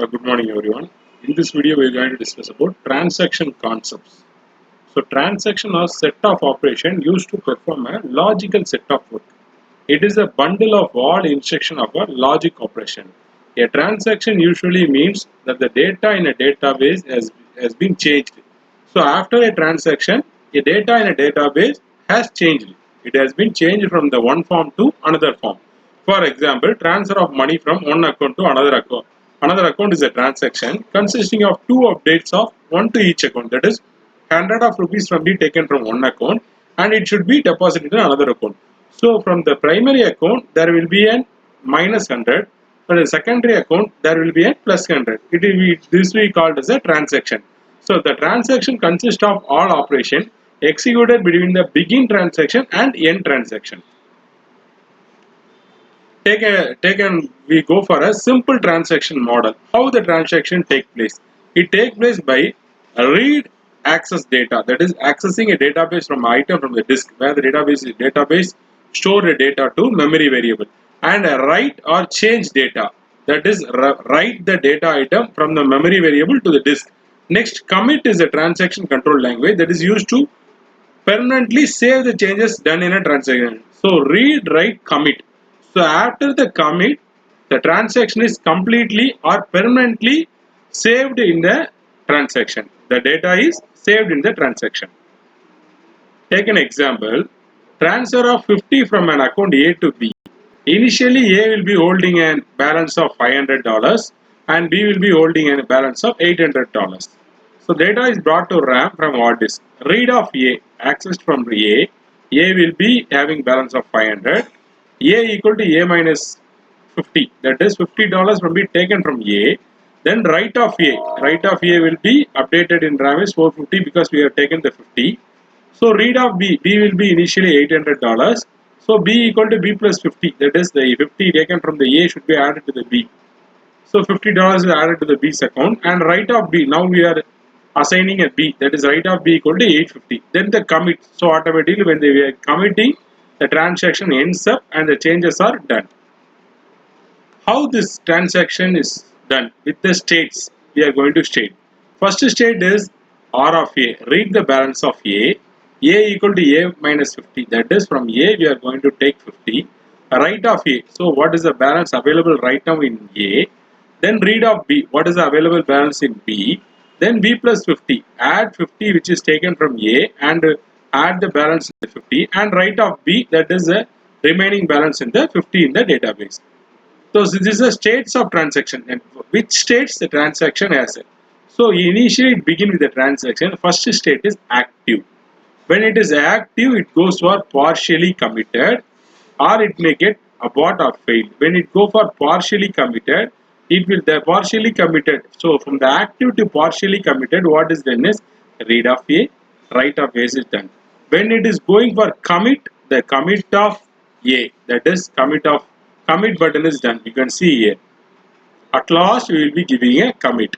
Good morning everyone. In this video we are going to discuss about transaction concepts. So transaction are set of operation used to perform a logical set of work. It is a bundle of all instruction of a logic operation. A transaction usually means that the data in a database has been changed. So after a transaction, a data in a database has changed. It has been changed from the one form to another form. For example, transfer of money from one account to another account. Another account is a transaction consisting of two updates of one to each account. That is, 100 of rupees from be taken from one account and it should be deposited in another account. So from the primary account there will be an minus 100. For the secondary account there will be a plus 100. This we called as a transaction. So the transaction consists of all operation executed between the begin transaction and end transaction. We go for a simple transaction model. How the transaction take place? It take place by read access data, that is accessing a database from item from the disk where the database store the data to memory variable, and a write or change data, that is write the data item from the memory variable to the disk. Next, commit is a transaction control language that is used to permanently save the changes done in a transaction. So read, write, commit. So after the commit, the transaction is completely or permanently saved in the transaction. The data is saved in the transaction. Take an example. Transfer of 50 from an account A to B. Initially, A will be holding a balance of $500 and B will be holding a balance of $800. So data is brought to RAM from hard disk. Read of A, accessed from A. A will be having balance of 500. A equal to A minus 50. That is $50 will be taken from A. Then write of A. Write of A will be updated in RAM is 450 because we have taken the 50. So read of B. B will be initially $800. So B equal to B plus 50. That is the 50 taken from the A should be added to the B. So $50 is added to the B's account, and write of B. Now we are assigning a B. That is write of B equal to 850. Then the commit. So automatically when we are committing, the transaction ends up and the changes are done. How this transaction is done with the states we are going to state. First state is R of A. Read the balance of A. A equal to A minus 50. That is from A we are going to take 50. Write of A. So what is the balance available right now in A? Then read of B. What is the available balance in B? Then B plus 50. Add 50 which is taken from A and add the balance in the 50 and write of B, that is the remaining balance in the 50 in the database. So this is the states of transaction, and which states the transaction has it. So initially it begins with the transaction. First state is active. When it is active, it goes for partially committed, or it may get abort or failed. When it go for partially committed, it will the partially committed. So from the active to partially committed, what is done is read of A, write of A is done. When it is going for commit, the commit of A, that is commit button is done. You can see here. At last, we will be giving a commit.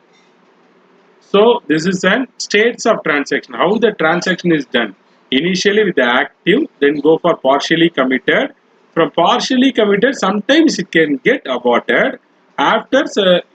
So this is an states of transaction. How the transaction is done? Initially with the active, then go for partially committed. From partially committed, sometimes it can get aborted. After,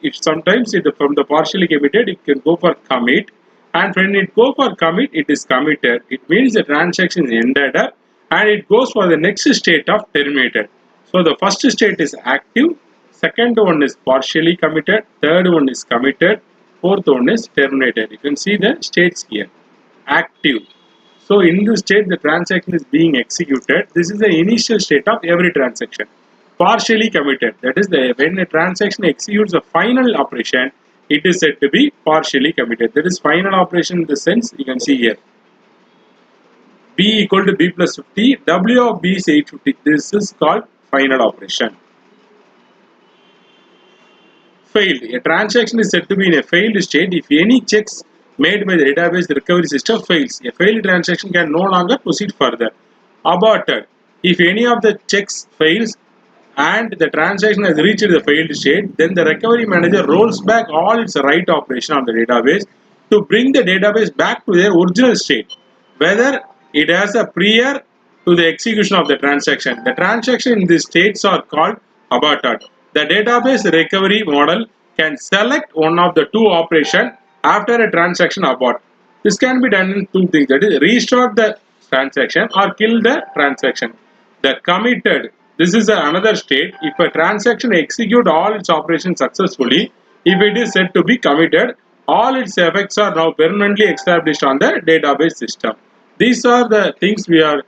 if sometimes from the partially committed, it can go for commit. And when it go for commit, it is committed. It means the transaction is ended up, and it goes for the next state of terminated. So the first state is active, second one is partially committed, third one is committed, fourth one is terminated. You can see the states here. Active. So in this state the transaction is being executed. This is the initial state of every transaction. Partially committed, that is when a transaction executes a final operation, it is said to be partially committed. That is final operation in the sense you can see here. B equal to B plus 50, W of B is 850. This is called final operation. Failed. A transaction is said to be in a failed state if any checks made by the database recovery system fails. A failed transaction can no longer proceed further. Aborted. If any of the checks fails and the transaction has reached the failed state, then the recovery manager rolls back all its write operation on the database to bring the database back to their original state, whether it has a prior to the execution of the transaction. The transaction in these states are called aborted. The database recovery model can select one of the two operations after a transaction abort. This can be done in two things, that is restart the transaction or kill the transaction. The committed, this is another state. If a transaction execute all its operations successfully, if it is said to be committed, all its effects are now permanently established on the database system. These are the things we are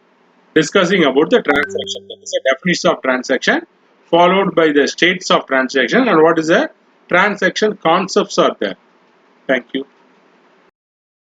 discussing about the transaction. That is the definition of transaction, followed by the states of transaction, and what is the transaction concepts are there. Thank you.